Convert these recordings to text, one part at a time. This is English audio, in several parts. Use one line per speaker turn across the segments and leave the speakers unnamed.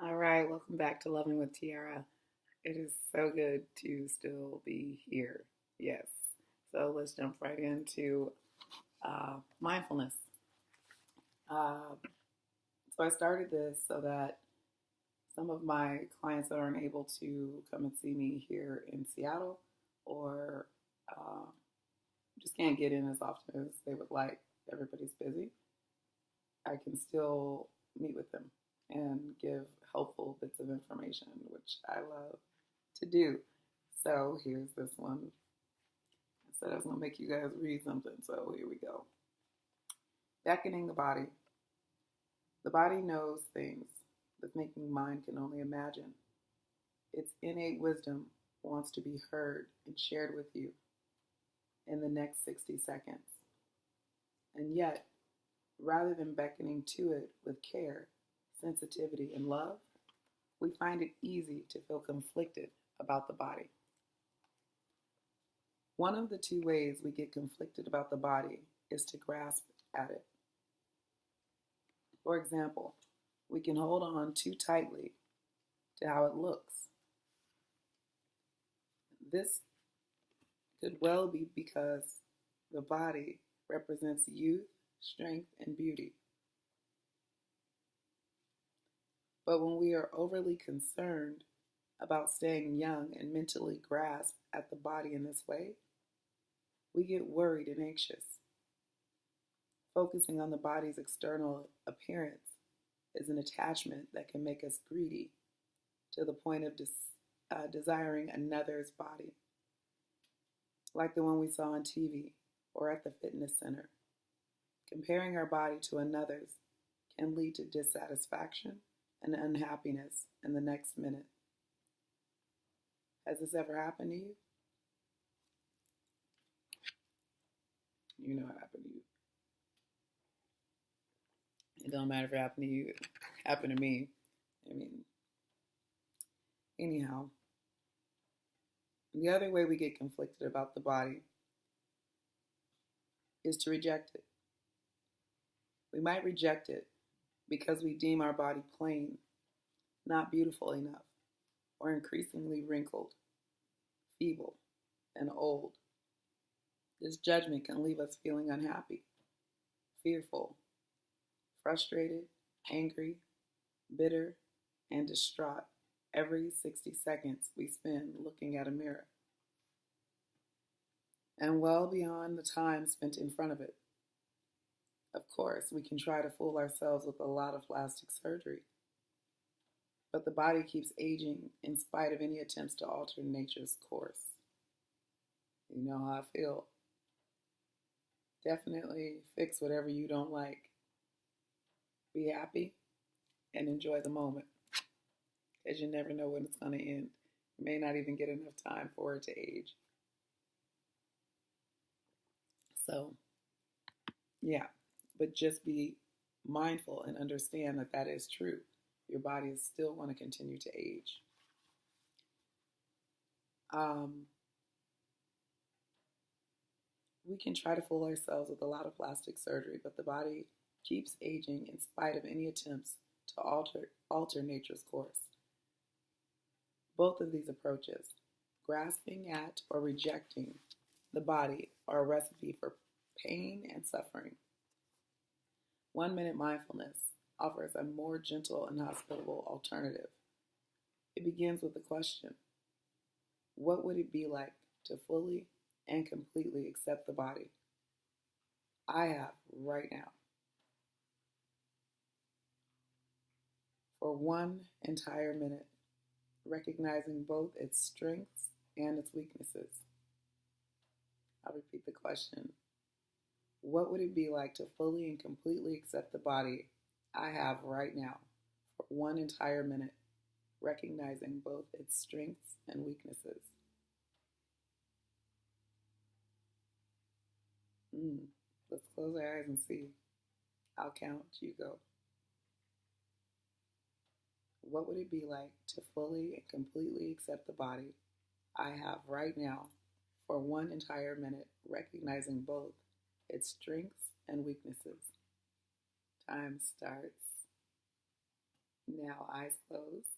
All right, welcome back to Loving with Tiara. It is so good to still be here. Yes. So let's jump right into mindfulness. Uh, so I started this so that some of my clients that aren't able to come and see me here in Seattle or uh, just can't get in as often as they would like, everybody's busy, I can still meet with them and give helpful bits of information, which I love to do. So here's this one. I said I was going to make you guys read something, so here we go. Beckoning the body. The body knows things the thinking mind can only imagine. Its innate wisdom wants to be heard and shared with you in the next 60 seconds. And yet, rather than beckoning to it with care, sensitivity, and love, we find it easy to feel conflicted about the body. One of the two ways we get conflicted about the body is to grasp at it. For example, we can hold on too tightly to how it looks. This could well be because the body represents youth, strength, and beauty. But when we are overly concerned about staying young and mentally grasp at the body in this way, we get worried and anxious. Focusing on the body's external appearance is an attachment that can make us greedy to the point of desiring another's body, like the one we saw on TV or at the fitness center. Comparing our body to another's can lead to dissatisfaction and unhappiness in the next minute. Has this ever happened to you? You know it happened to you. It don't matter if it happened to you. It happened to me. I mean, anyhow, the other way we get conflicted about the body is to reject it. We might reject it because we deem our body plain, not beautiful enough, or increasingly wrinkled, feeble, and old. This judgment can leave us feeling unhappy, fearful, frustrated, angry, bitter, and distraught every 60 seconds we spend looking at a mirror, and well beyond the time spent in front of it. Of course, we can try to fool ourselves with a lot of plastic surgery, but the body keeps aging in spite of any attempts to alter nature's course. You know how I feel. Definitely fix whatever you don't like. Be happy and enjoy the moment, because you never know when it's going to end. You may not even get enough time for it to age. So, yeah, but just be mindful and understand that that is true. Your body is still going to continue to age. We can try to fool ourselves with a lot of plastic surgery, but the body keeps aging in spite of any attempts to alter nature's course. Both of these approaches, grasping at or rejecting the body, are a recipe for pain and suffering. 1 minute mindfulness offers a more gentle and hospitable alternative. It begins with the question, what would it be like to fully and completely accept the body I have right now for one entire minute, recognizing both its strengths and its weaknesses? I'll repeat the question. What would it be like to fully and completely accept the body I have right now for one entire minute, recognizing both its strengths and weaknesses? Let's close our eyes and see. I'll count, you go. What would it be like to fully and completely accept the body I have right now for one entire minute, recognizing both its strengths and weaknesses? Time starts Now eyes closed.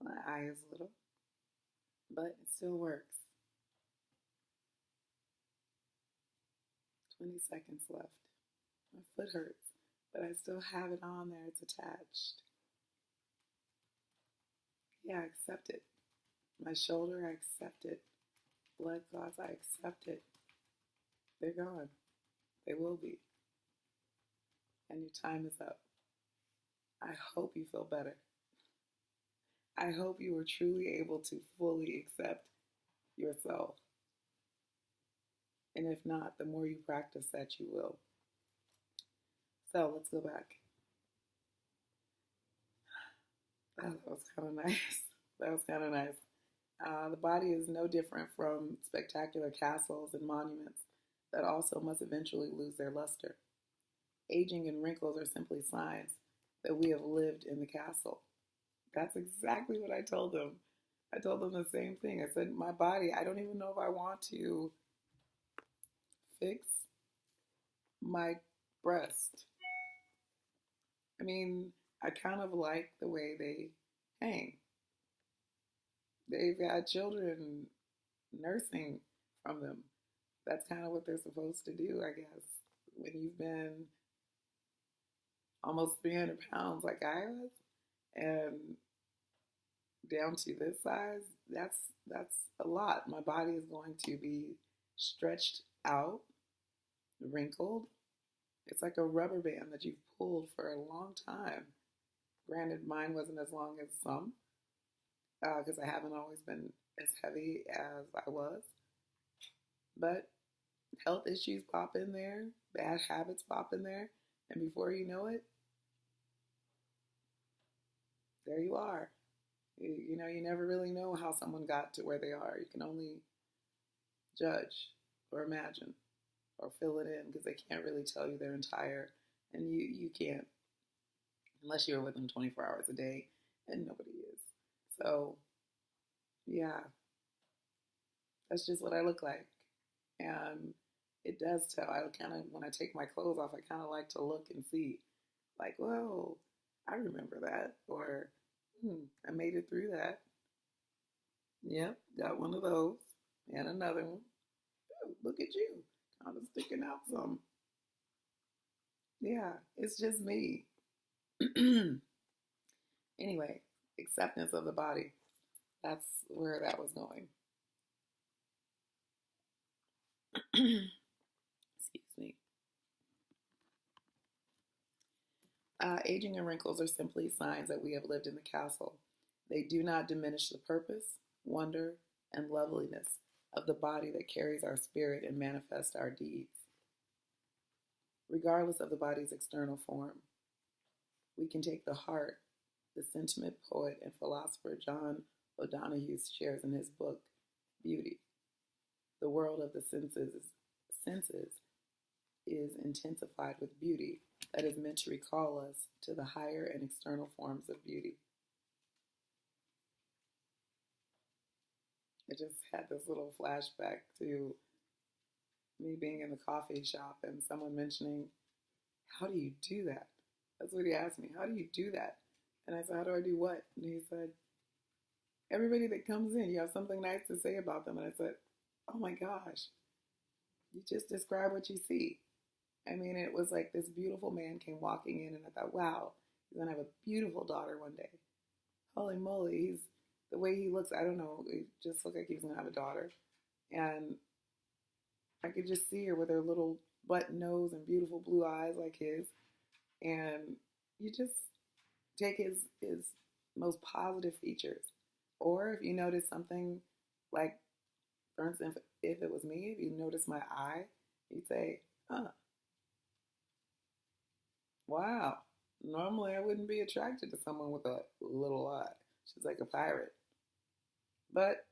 My eye is little, but it still works. 20 seconds left. My foot hurts, but I still have it on there. It's attached. Yeah, I accept it. My shoulder, I accept it. Blood clots, I accept it. They're gone. They will be. And your time is up. I hope you feel better. I hope you are truly able to fully accept yourself. And if not, the more you practice that, you will. So let's go back. Oh, that was kind of nice. That was kind of nice. The body is no different from spectacular castles and monuments that also must eventually lose their luster. Aging and wrinkles are simply signs that we have lived in the castle. That's exactly what I told them. I told them the same thing. I said, my body, I don't even know if I want to fix my breast. I mean, I kind of like the way they hang. They've had children nursing from them. That's kind of what they're supposed to do, I guess. When you've been almost 300 pounds like I was, and down to this size, that's a lot. My body is going to be stretched out, wrinkled. It's like a rubber band that you've pulled for a long time. Granted, mine wasn't as long as some, because I haven't always been as heavy as I was. But health issues pop in there, bad habits pop in there, and before you know it, there you are. You know, you never really know how someone got to where they are. You can only judge or imagine or fill it in because they can't really tell you their entire, and you can't unless you're with them 24 hours a day, and nobody is. So, yeah, that's just what I look like. And it does tell. I kind of, when I take my clothes off, I kind of like to look and see, like, whoa, I remember that. Or, I made it through that. Yep, got one of those. And another one. Oh, look at you. Kind of sticking out some. Yeah, it's just me. Anyway, acceptance of the body. That's where that was going. Excuse me. Aging and wrinkles are simply signs that we have lived in the castle. They do not diminish the purpose, wonder, and loveliness of the body that carries our spirit and manifests our deeds. Regardless of the body's external form, we can take the heart, the sentiment poet and philosopher John O'Donohue shares in his book, Beauty. The world of the senses is intensified with beauty that is meant to recall us to the higher and external forms of beauty. I just had this little flashback to me being in the coffee shop and someone mentioning, how do you do that? That's what he asked me. How do you do that? And I said, how do I do what? And he said, everybody that comes in, you have something nice to say about them. And I said, oh my gosh, you just describe what you see. I mean, it was like this beautiful man came walking in, and I thought, wow, he's going to have a beautiful daughter one day. Holy moly, the way he looks, I don't know, it just looked like he was going to have a daughter. And I could just see her with her little button nose and beautiful blue eyes like his. And you just take his most positive features. Or if you notice something like, for instance, if it was me, if you notice my eye, you'd say, huh, wow. Normally, I wouldn't be attracted to someone with a little eye. She's like a pirate. But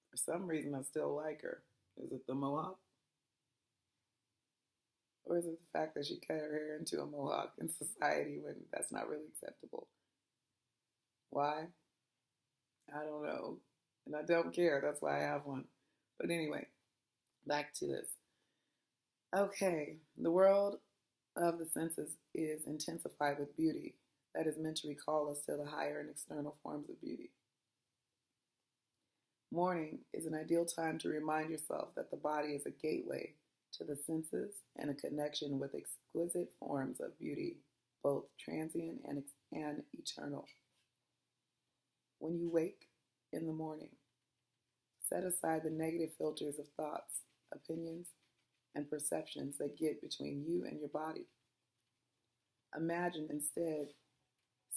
for some reason, I still like her. Is it the mohawk? Or is it the fact that she cut her hair into a mohawk in society when that's not really acceptable? Why? I don't know. And I don't care. That's why I have one. But anyway, back to this. Okay, the world of the senses is intensified with beauty that is meant to recall us to the higher and external forms of beauty. Morning is an ideal time to remind yourself that the body is a gateway to the senses and a connection with exquisite forms of beauty, both transient and eternal. When you wake in the morning, set aside the negative filters of thoughts, opinions, and perceptions that get between you and your body. Imagine instead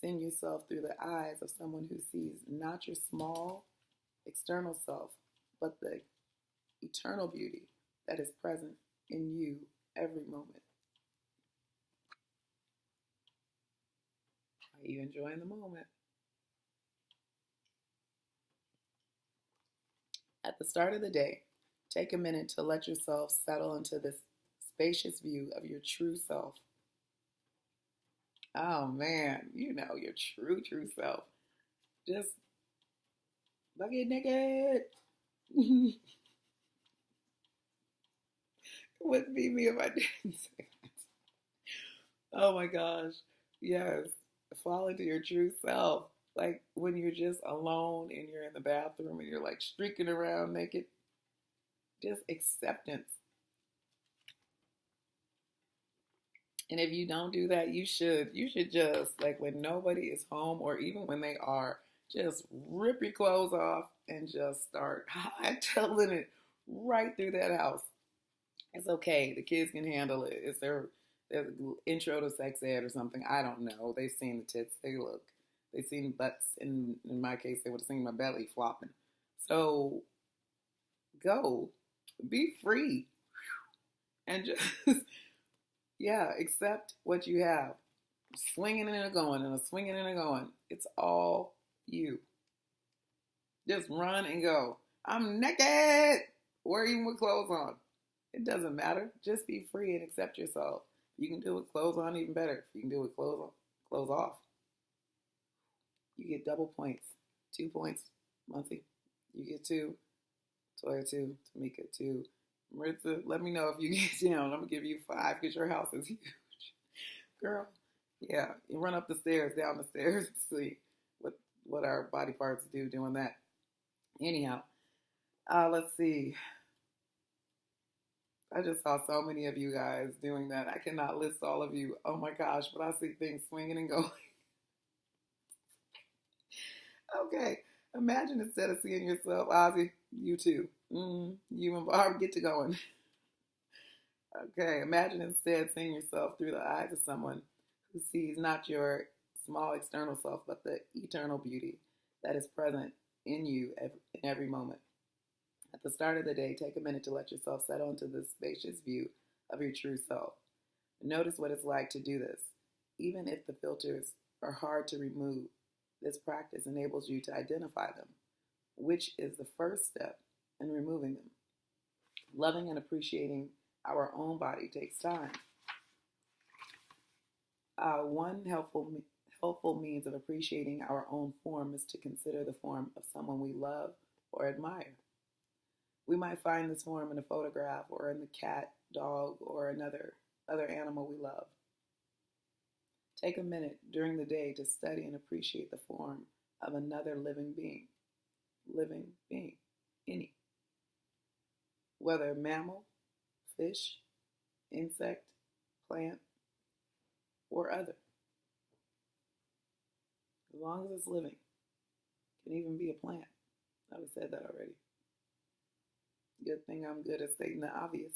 seeing yourself through the eyes of someone who sees not your small external self, but the eternal beauty that is present in you every moment. Are you enjoying the moment? At the start of the day, take a minute to let yourself settle into this spacious view of your true self. Oh man, you know your true self. Just bucket naked. It wouldn't be me if I didn't say that. Oh my gosh. Yes. Fall into your true self. Like when you're just alone and you're in the bathroom and you're like streaking around naked. Just acceptance. And if you don't do that, you should. You should just, like when nobody is home or even when they are, just rip your clothes off and just start hightailing it right through that house. It's okay. The kids can handle it. It's their intro to sex ed or something. I don't know. They've seen the tits. They look. They've seen butts. In my case, they would have seen my belly flopping. So go. Be free. And just, yeah, accept what you have. Swinging and a going and a swinging and a going. It's all you. Just run and go. I'm naked. Or even with clothes on. It doesn't matter. Just be free and accept yourself. You can do it with clothes on even better. If you can do it with clothes off, you get double points. 2 points, Muncie. You get 2. Toya 2. Tamika 2. Maritza, let me know if you get down. I'm going to give you 5 because your house is huge. Girl, yeah. You run up the stairs, down the stairs, see what our body parts do doing that. Anyhow, let's see. I just saw so many of you guys doing that. I cannot list all of you. Oh my gosh, but I see things swinging and going. Okay, imagine instead of seeing yourself, Ozzy, you too. You and Barb get to going. Okay, imagine instead seeing yourself through the eyes of someone who sees not your small external self, but the eternal beauty that is present in you in every moment. At the start of the day, take a minute to let yourself settle into this spacious view of your true self. Notice what it's like to do this. Even if the filters are hard to remove, this practice enables you to identify them, which is the first step in removing them. Loving and appreciating our own body takes time. One helpful means of appreciating our own form is to consider the form of someone we love or admire. We might find this form in a photograph or in the cat, dog, or other animal we love. Take a minute during the day to study and appreciate the form of another living being. Living being. Any. Whether mammal, fish, insect, plant, or other. As long as it's living. It can even be a plant. I said that already. Good thing I'm good at stating the obvious.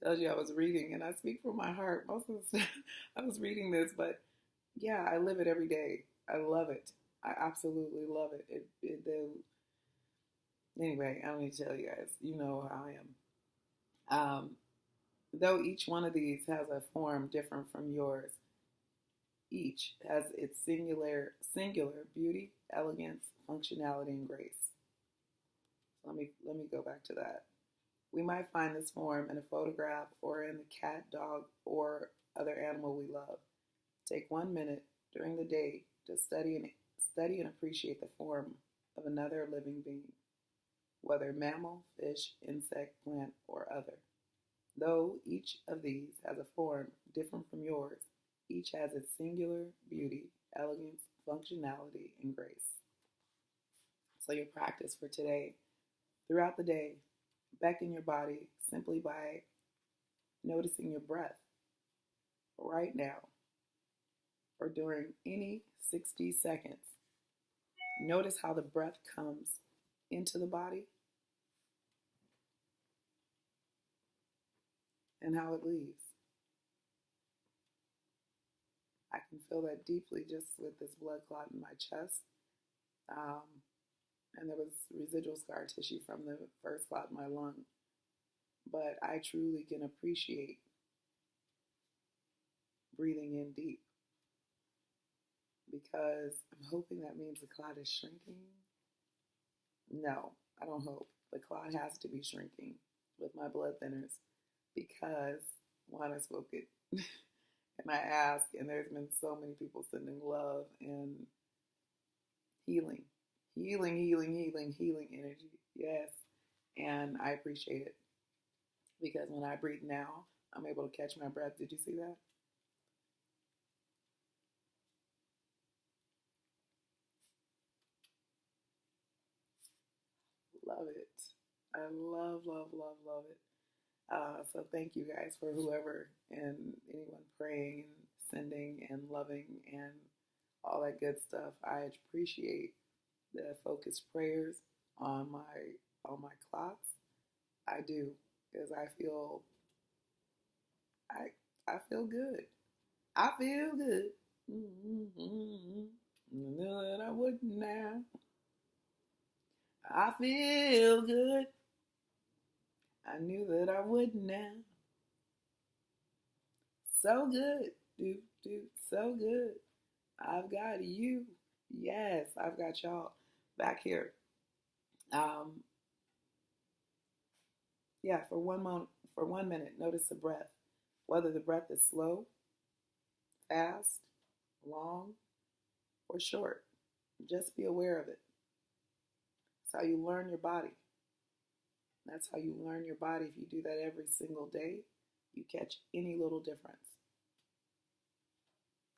Tells you I was reading, and I speak from my heart. Most of the stuff, I was reading this, but yeah, I live it every day. I love it. I absolutely love it. Anyway, I don't need to tell you guys. You know how I am. Though each one of these has a form different from yours, Each has its singular beauty, elegance, functionality, and grace. Let me go back to that. We might find this form in a photograph or in the cat, dog, or other animal we love. Take 1 minute during the day to study and appreciate the form of another living being, whether mammal, fish, insect, plant, or other. Though each of these has a form different from yours, each has its singular beauty, elegance, functionality, and grace. So your practice for today, throughout the day, beckon your body simply by noticing your breath right now or during any 60 seconds. Notice how the breath comes into the body and how it leaves. I can feel that deeply just with this blood clot in my chest. And there was residual scar tissue from the first clot in my lung. But I truly can appreciate breathing in deep because I'm hoping that means the clot is shrinking. No, I don't hope. The clot has to be shrinking with my blood thinners because, one, I spoke it and I ask, and there's been so many people sending love and healing energy. Yes, and I appreciate it because when I breathe now, I'm able to catch my breath. Did you see that? Love it. I love it. So thank you guys for whoever and anyone praying and sending and loving and all that good stuff. I appreciate the focused prayers on my clots. I do because I I feel good. I feel good. Mm-hmm. I knew that I wouldn't now. I feel good. I knew that I wouldn't now. So good, dude, so good. I've got you. Yes, I've got y'all back here. Um, yeah, for 1 minute, notice the breath. Whether the breath is slow, fast, long, or short. Just be aware of it. That's how you learn your body. That's how you learn your body. If you do that every single day, you catch any little difference.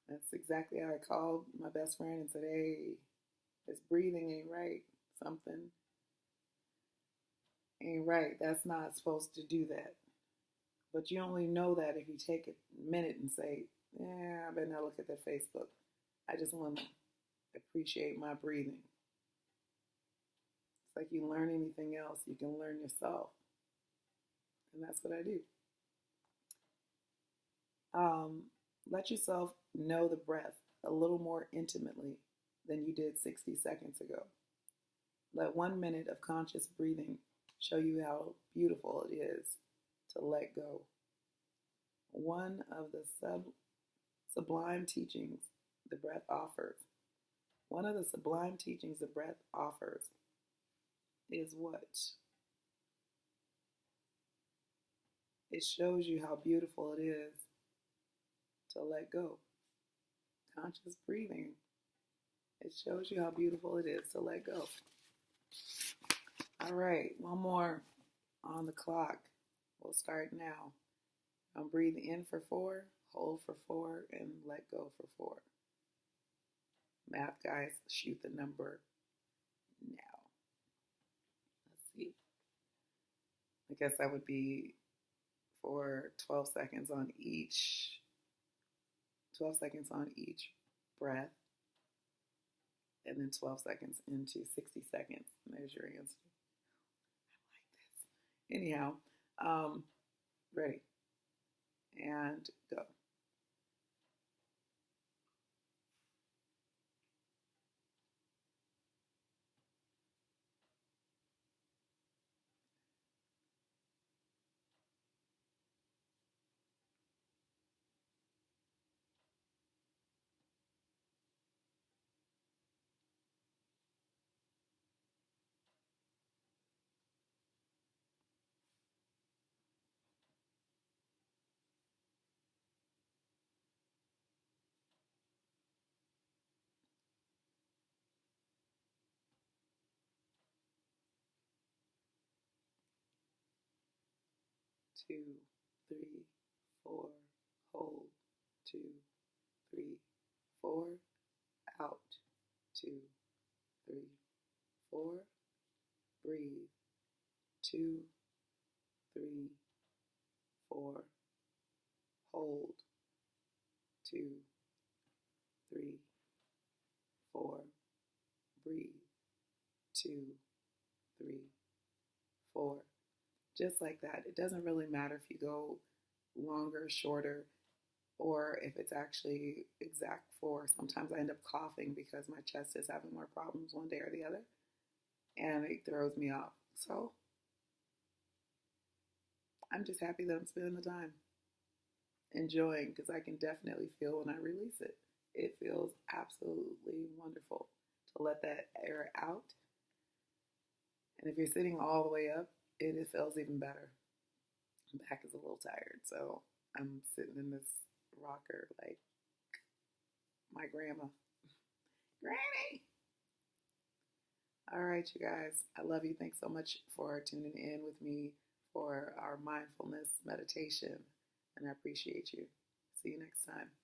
That's exactly how I called my best friend and said, hey, this breathing ain't right. Something ain't right. That's not supposed to do that. But you only know that if you take a minute and say, yeah, I better not look at that Facebook. I just want to appreciate my breathing. It's like you learn anything else, you can learn yourself. And that's what I do. Let yourself know the breath a little more intimately than you did 60 seconds ago. Let 1 minute of conscious breathing show you how beautiful it is to let go. One of the sublime teachings the breath offers. One of the sublime teachings the breath offers is what? It shows you how beautiful it is to let go. Conscious breathing. It shows you how beautiful it is to let go. All right, one more on the clock. We'll start now. I'll breathe in for 4, hold for 4, and let go for 4. Math guys, shoot the number now. Let's see. I guess that would be for 12 seconds on each. 12 seconds on each breath. And then 12 seconds into 60 seconds. And there's your answer. I like this. Anyhow, ready. And go. 2, 3, 4. Hold. 2, 3, 4. Out. 2, 3, 4. Breathe. 2, 3, 4. Hold. 2, 3, 4. Breathe. 2, 3, 4. Just like that. It doesn't really matter if you go longer, shorter, or if it's actually exact 4. Sometimes I end up coughing because my chest is having more problems one day or the other, and it throws me off. So I'm just happy that I'm spending the time enjoying, because I can definitely feel when I release it. It feels absolutely wonderful to let that air out. And if you're sitting all the way up, it feels even better. My back is a little tired, so I'm sitting in this rocker like my grandma. Granny! All right, you guys. I love you. Thanks so much for tuning in with me for our mindfulness meditation, and I appreciate you. See you next time.